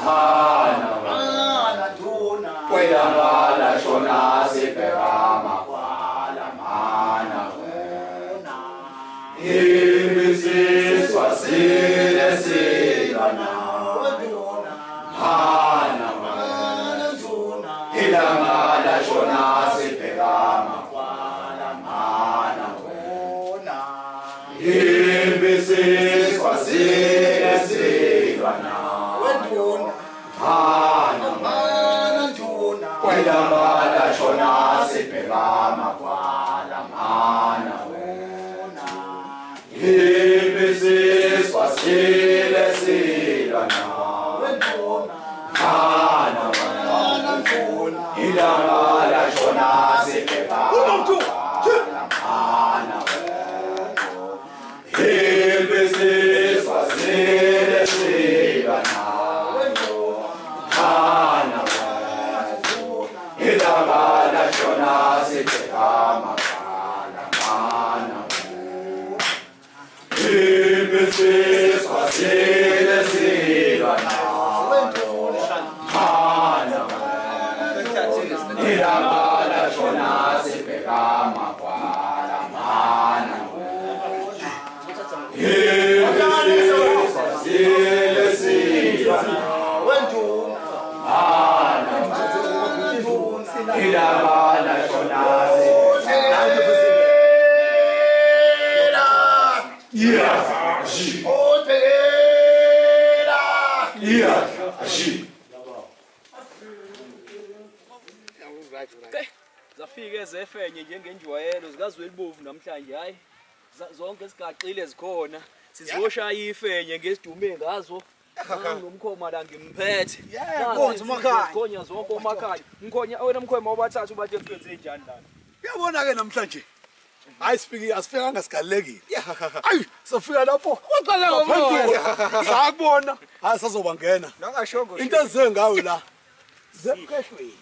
Mana duna. Kwelangala shona sibhekama kwala mana wena. Ibisiswa sile silwana. Mana duna. Ilangala shona sibhekama kwala mana wena. Ibisiswa sile silwana. Kwelangala shona sibhekama kwala mana wena. Ibisiswa sile silwana. Mana wena. Ilangala shona sibhekama kwala mana wena. Ibisiswa sile silwana. Ilangala shona sibhekama kwala mana wena. Ibisiswa sile silwana. Mana wena. Ilangala shona sibhekama kwala mana wena. Ibisiswa sile silwana. Ilangala shona zafika ezefenye njengenjwayelo zikazwelibovu namhlanje hayi zonke sigaxile zikhona sizoshaya ifenye ngesidume ngazo nomkhoma la ngimphethe konza umakhaya gonya zonke umakhaya ngikhonya wena mkhwema obathathu ubathe kwenze njani lana uyabona ke namhlanje hayi asifikanga sigalekile ayi sofika lapho uqala ngomoya sakubona hayi sazoba ngena nokashongo into ezengayo la zepheshweni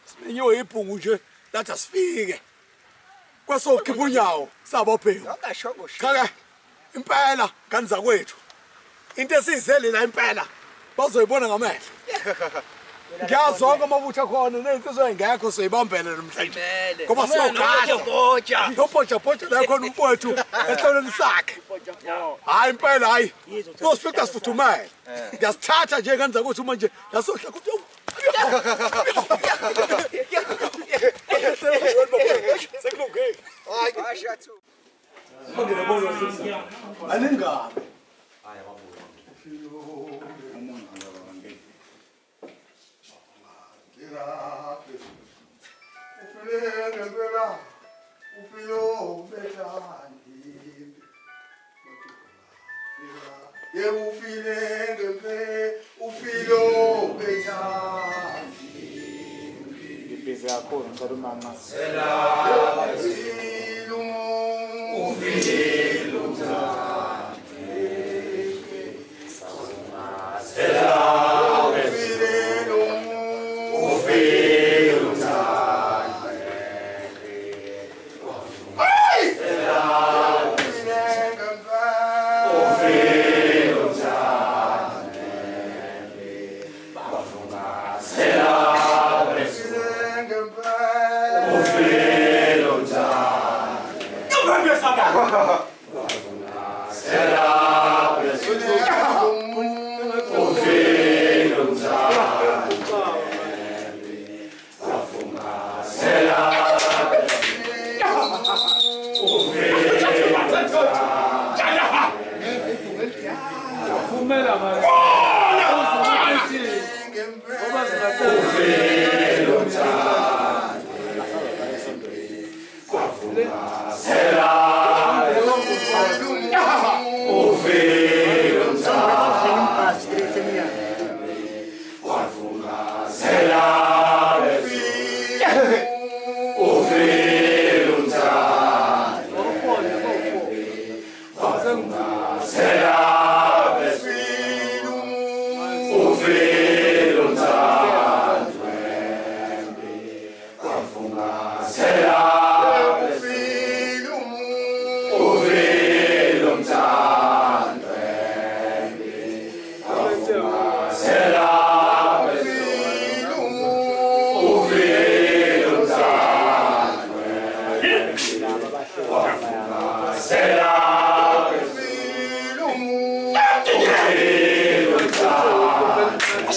simenyiwe ibhungu nje lathi asifike kwasokhipha unyawo sabopheko nokashongo cha impela ngani zakwethu into esizele la impela bazoyibona ngamehlo ngiyazonke amabutho khona nezinto engekho soyibambele namhlanje ngoba siyogada yophoja la khona umfowethu ehloleni sakhe hayi impela hayi sosifika sifuthumele ngiyasithatha nje kanza ukuthi manje lasohla ukuthi sekulungile hayi ashathu ngene bona aningabe hayi babuza Sera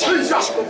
Oh,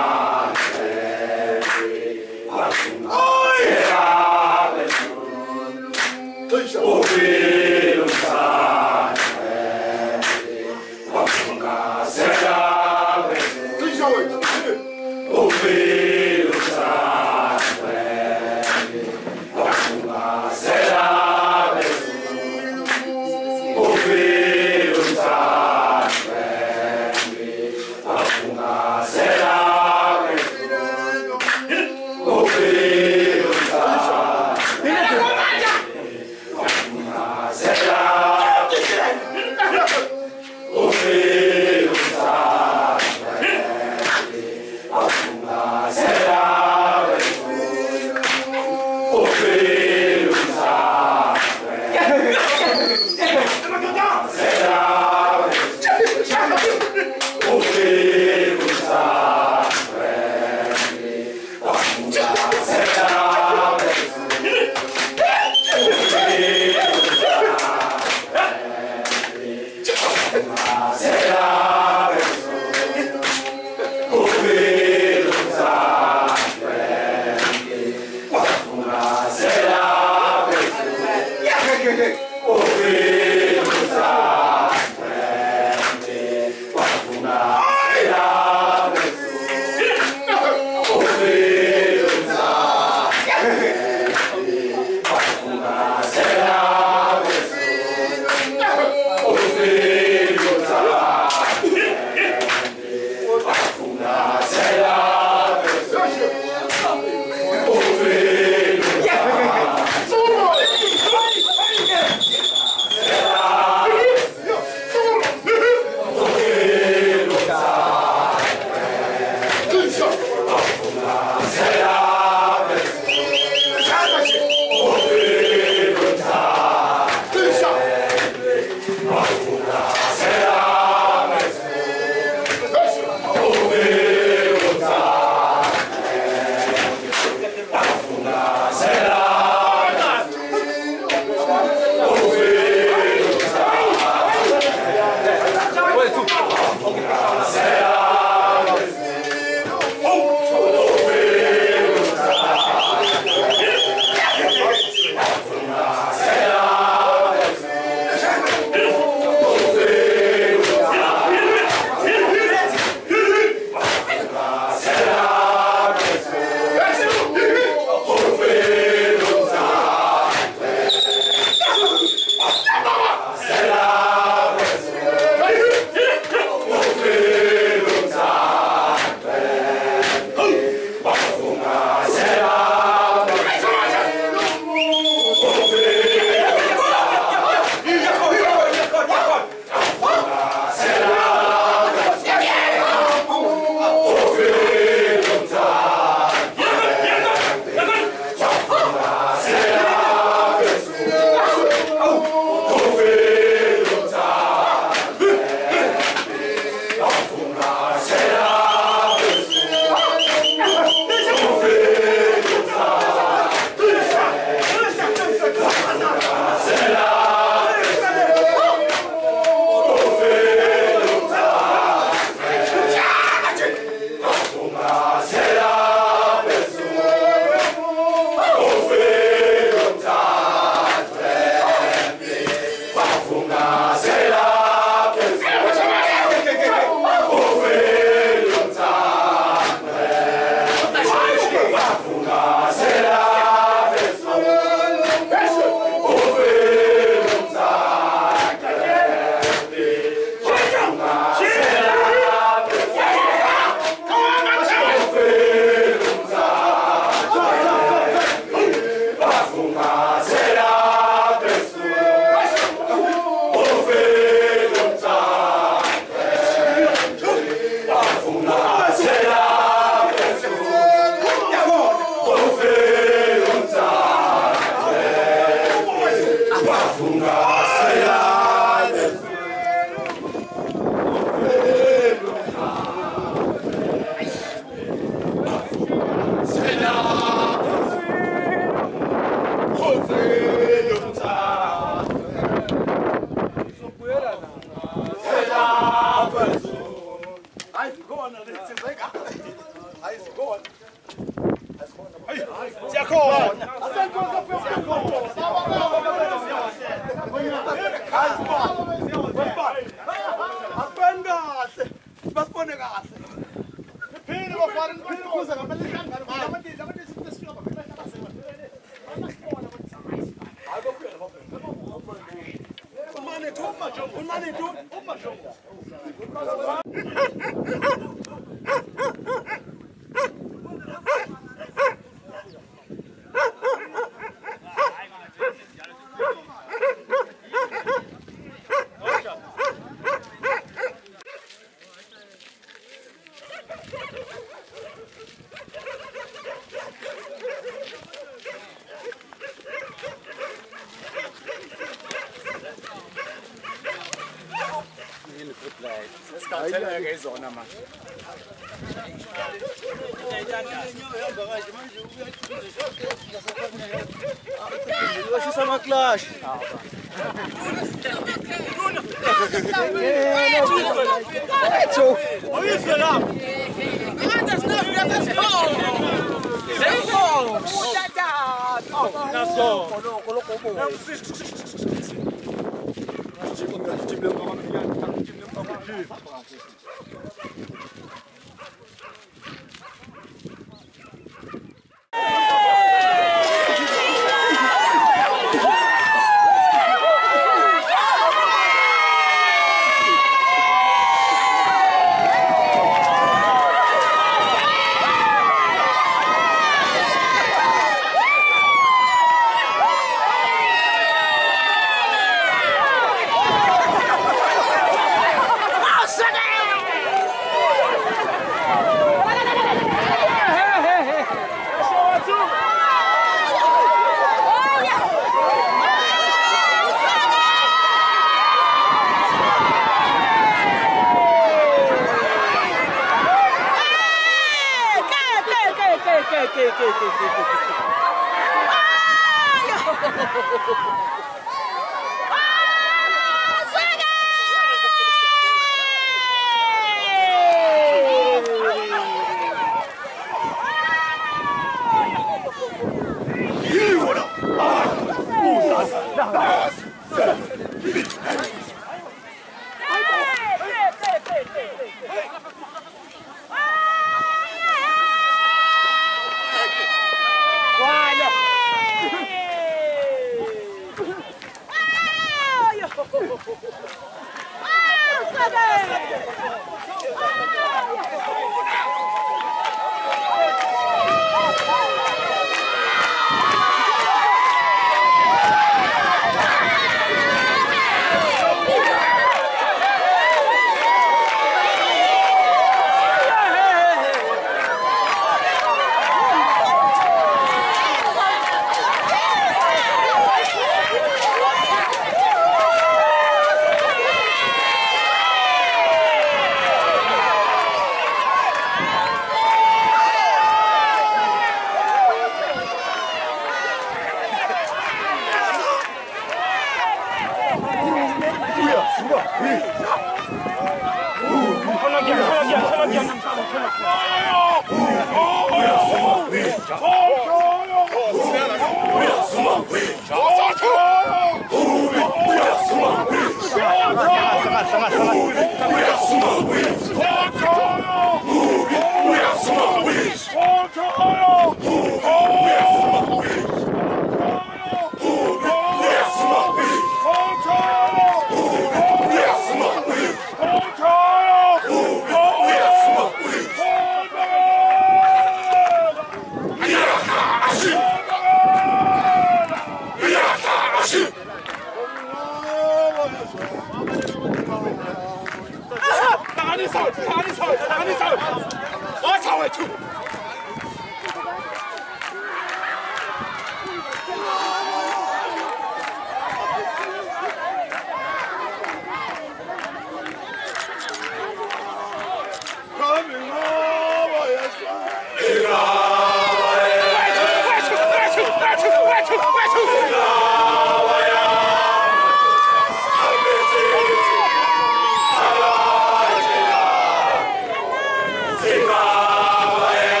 Zimbabwe.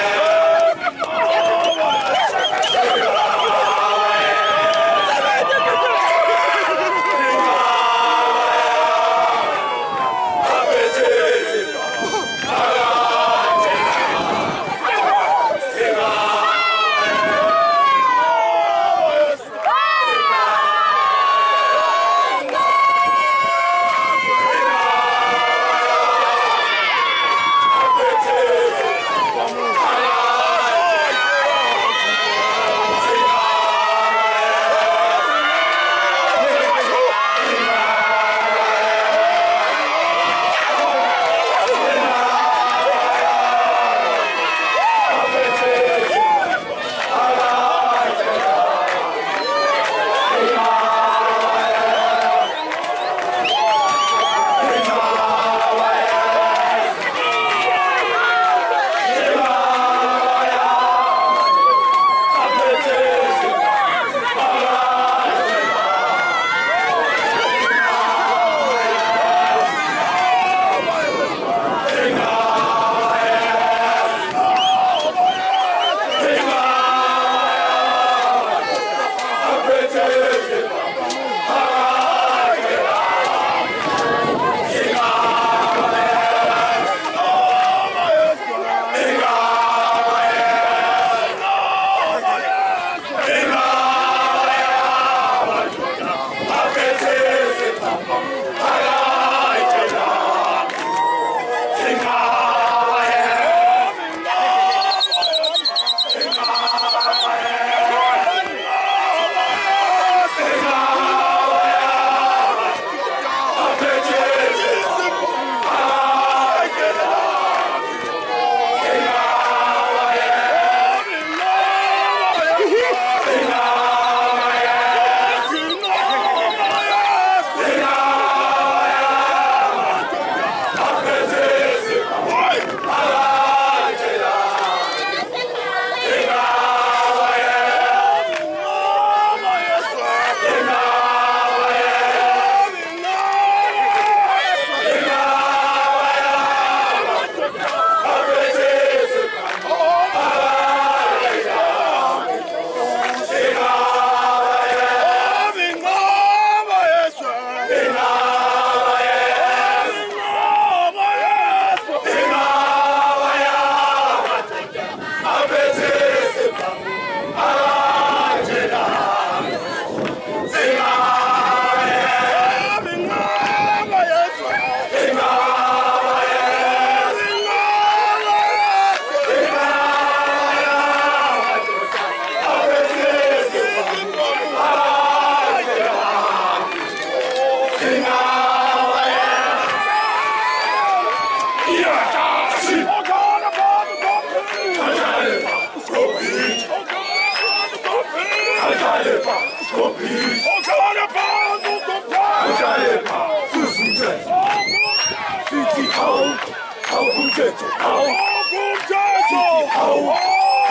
awukumthetho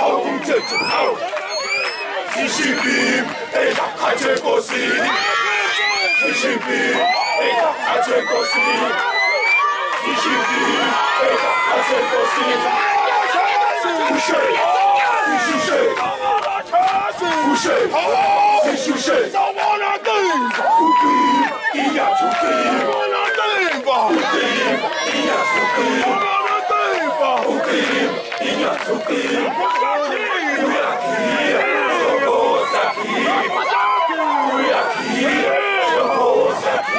awukumthetho sishiphi ekhathe Nkosi sishiphi ekhathe Nkosi sishiphi ekhathe Nkosi sishushe sawona timba iyathuki sawona timba iyathuki sawona timba iyathuki uyakhia sokozaki uyakhia sokozaki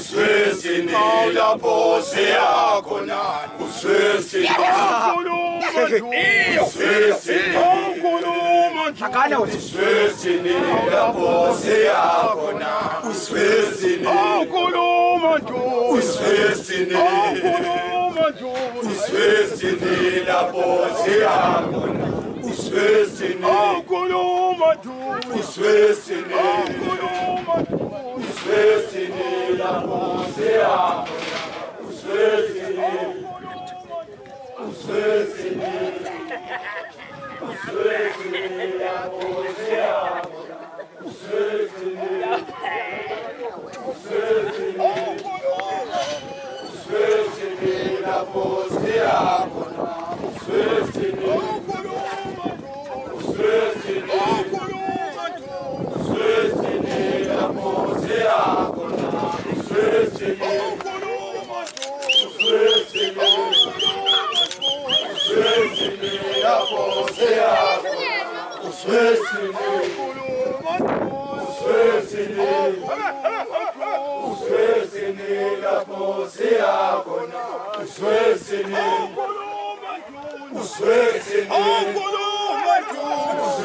Misfesi uswesini lapho siyakhona uswesini uswesini lapho siyakhona uswesini uswesini uswesini lapho siyakhona uswesini uswesini uswesini lapho siyakhona uswesini uswesini uswesini lapho siyakhona uswesini uswesini uswesini lapho siyakhona uswesini uswesini uswesini lapho siyakhona uswesini uswesini uswesini lapho siyakhona uswesini uswesini uswesini lapho siyakhona uswesini uswesini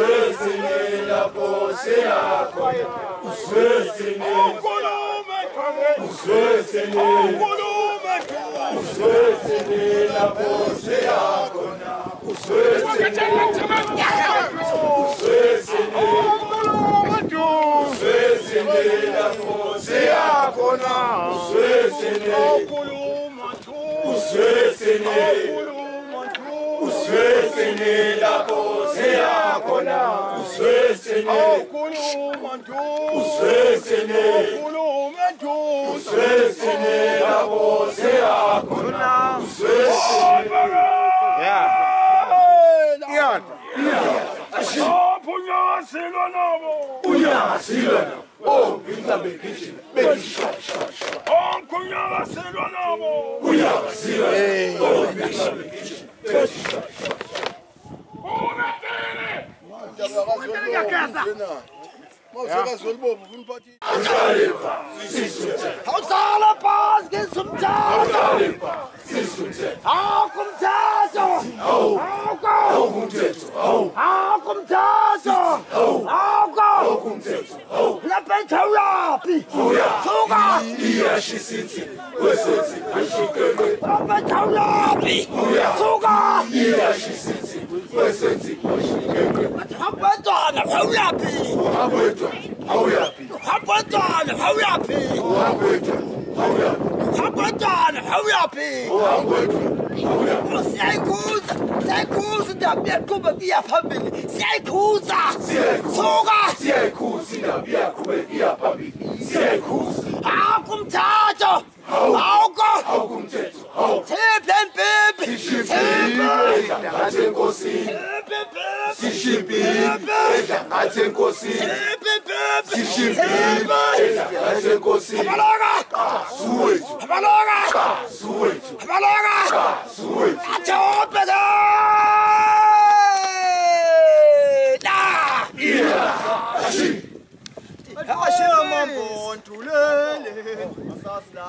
uswesini lapho siyakhona uswesini uswesini uswesini lapho siyakhona uswesini uswesini uswesini lapho siyakhona uswesini uswesini uswesini lapho siyakhona uswesini uswesini uswesini lapho siyakhona uswesini Punyasilwa nabo. Punyasilwa nabo. Oh, ngicambe ngithi bengishoshosho. Oh, punyasilwa nabo. Punyasilwa. Oh, ngicambe ngithi bengishoshosho. Awuhlala phansi ngesumthetho. Awukumthetho. Awukumthetho. Awukumthetho. Lapha uyaphi? Suka. Iyashisithi wesethi ashikele. Lapha uyaphi? Suka. Iyashisithi wesethi ashikele. Abantwana uyaphi? Abantwana awuyaphi? Abantwana uyaphi? Abantwana uyaphi? Siyayikhuza indaba iyaqhubeka iya phambili. Siyayikhuza. Suka. Siyayikhuza indaba iyaqhubeka iya phambili. Siyayikhuza. Awukumthetho. Awukumthetho. Thiphi. Ngathi enkosini. Sishibhile ngathi enkosini. Sishibhile ngathi enkosini. Suwethu. Suwethu. Suwethu. Ajobe la. Ashira mambo ntulele asasla